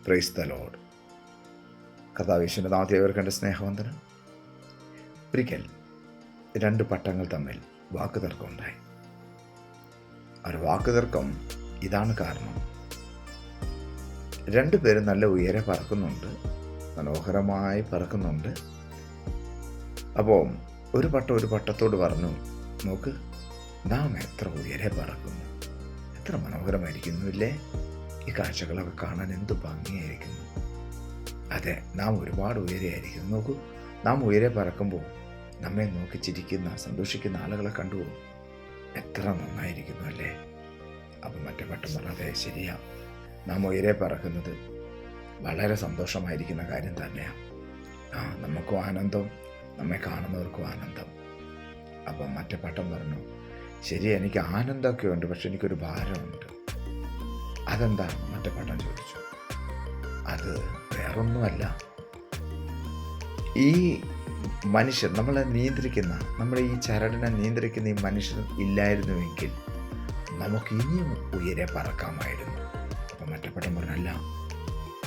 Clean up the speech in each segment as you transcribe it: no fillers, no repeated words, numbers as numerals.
Praise the Lord. കർത്താവേശുവിൻ്റെ നാമത്തിൽ ഏവർക്കും എൻ്റെ സ്നേഹവന്ദനം. ഒരിക്കൽ രണ്ട് പട്ടങ്ങൾ തമ്മിൽ വാക്കുതർക്കമുണ്ടായി. ഒരു വാക്കുതർക്കം ഇതാണ് കാരണം. രണ്ടുപേരും നല്ല ഉയരെ പറക്കുന്നുണ്ട്, മനോഹരമായി പറക്കുന്നുണ്ട്. അപ്പോൾ ഒരു പട്ടത്തോട് പറഞ്ഞു, നോക്ക്, നാം എത്ര ഉയരെ പറക്കുന്നു, എത്ര മനോഹരമായിരിക്കുന്നു ഇല്ലേ, ഈ കാഴ്ചകളൊക്കെ കാണാൻ എന്ത് ഭംഗിയായിരിക്കുന്നു. അതെ, നാം ഒരുപാട് ഉയരെയായിരിക്കുന്നു. നോക്കൂ, നാം ഉയരെ പറക്കുമ്പോൾ നമ്മെ നോക്കി ചിരിക്കുന്ന സന്തോഷിക്കുന്ന ആളുകളെ കണ്ടുപോകും, എത്ര നന്നായിരിക്കുന്നു അല്ലേ. അപ്പം മറ്റേ പട്ടം പറഞ്ഞത് ശരിയാ, നാം ഉയരെ പറക്കുന്നത് വളരെ സന്തോഷമായിരിക്കുന്ന കാര്യം തന്നെയാണ്. നമുക്കും ആനന്ദം, നമ്മെ കാണുന്നവർക്കും ആനന്ദം. അപ്പം മറ്റേ പട്ടം പറഞ്ഞു, ശരി, എനിക്ക് ആനന്ദമൊക്കെ ഉണ്ട്, പക്ഷെ എനിക്കൊരു ഭാരമുണ്ട്. അതെന്താണ്? മറ്റേ പട്ടം ചോദിച്ചു. അത് വേറൊന്നുമല്ല, ഈ മനുഷ്യർ നമ്മളെ നിയന്ത്രിക്കുന്ന, നമ്മുടെ ഈ ചരടിനെ നിയന്ത്രിക്കുന്ന ഈ മനുഷ്യർ ഇല്ലായിരുന്നുവെങ്കിൽ നമുക്ക് ഇനിയും ഉയരെ പറക്കാമായിരുന്നു. അപ്പം മറ്റേ പട്ടം പറഞ്ഞല്ല,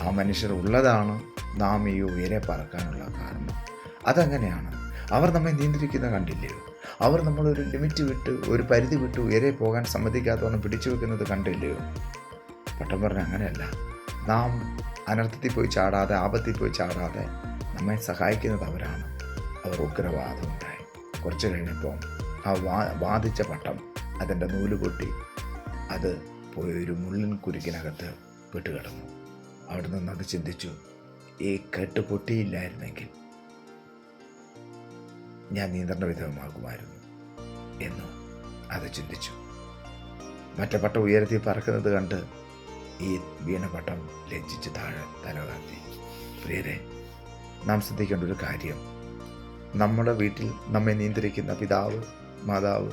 ആ മനുഷ്യർ ഉള്ളതാണ് നാം ഈ ഉയരെ പറക്കാനുള്ള കാരണം. അതങ്ങനെയാണ്. അവർ നമ്മെ നിയന്ത്രിക്കുന്ന കണ്ടില്ലയോ? അവർ നമ്മളൊരു ലിമിറ്റ് വിട്ട്, ഒരു പരിധി വിട്ട് ഉയരെ പോകാൻ സമ്മതിക്കാത്തവണ്ണം പിടിച്ചു വെക്കുന്നത് കണ്ടില്ലയോ? പട്ടം പറഞ്ഞ അങ്ങനെയല്ല. നാം അനർത്ഥത്തിൽ പോയി ചാടാതെ, ആപത്തിൽ പോയി ചാടാതെ നമ്മെ സഹായിക്കുന്നത് അവരാണ്. അവർ ഉഗ്രവാദമുണ്ടായി. കുറച്ച് കഴിഞ്ഞപ്പോൾ ആ വാദിച്ച പട്ടം അതിൻ്റെ നൂല് പൊട്ടി അത് പോയി ഒരു മുള്ളിൻ കുരുക്കിനകത്ത് പെട്ടുകിടന്നു. അവിടെ നിന്ന് അത് ചിന്തിച്ചു, ഈ കെട്ട് പൊട്ടിയില്ലായിരുന്നെങ്കിൽ ഞാൻ നിയന്ത്രണ വിധേയമാകുമായിരുന്നു എന്ന് അത് ചിന്തിച്ചു. മറ്റേ പട്ടം ഉയരത്തിൽ പറക്കുന്നത് കണ്ട് ഈ വീണപട്ടം ലജ്ജിച്ച് താഴെ തലകാത്തി. പ്രിയരെ, നാം ശ്രദ്ധിക്കേണ്ട ഒരു കാര്യം, നമ്മുടെ വീട്ടിൽ നമ്മെ നിയന്ത്രിക്കുന്ന പിതാവ്, മാതാവ്,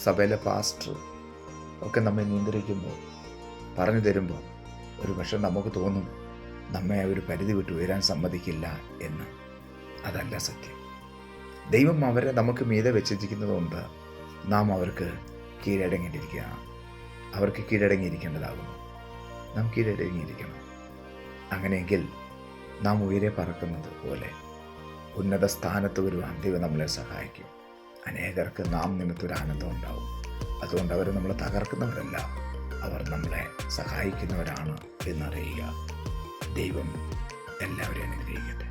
സഭയിലെ പാസ്റ്റർ ഒക്കെ നമ്മെ നിയന്ത്രിക്കുമ്പോൾ, പറഞ്ഞു തരുമ്പോൾ ഒരു പക്ഷെ നമുക്ക് തോന്നും നമ്മെ ഒരു പരിധി വിട്ട് ഉയരാൻ സമ്മതിക്കില്ല എന്ന്. അതല്ല സത്യം. ദൈവം അവരെ നമുക്ക് മീതെ വെച്ചിരിക്കുന്നതുകൊണ്ട് നാം അവർക്ക് കീഴടങ്ങിയിരിക്കേണ്ടതാകുന്നു. നാം കീഴടങ്ങിയിരിക്കണം. അങ്ങനെയെങ്കിൽ നാം ഉയരെ പറക്കുന്നത് പോലെ ഉന്നത സ്ഥാനത്ത് വരുവാൻ ദൈവം നമ്മളെ സഹായിക്കും. അനേകർക്ക് നാം നിമിത്തൊരു ആനന്ദം ഉണ്ടാവും. അതുകൊണ്ട് അവർ നമ്മളെ തകർക്കുന്നവരല്ല, അവർ നമ്മളെ സഹായിക്കുന്നവരാണ് എന്നറിയുക. ദൈവം എല്ലാവരെയും അനുഗ്രഹിക്കട്ടെ.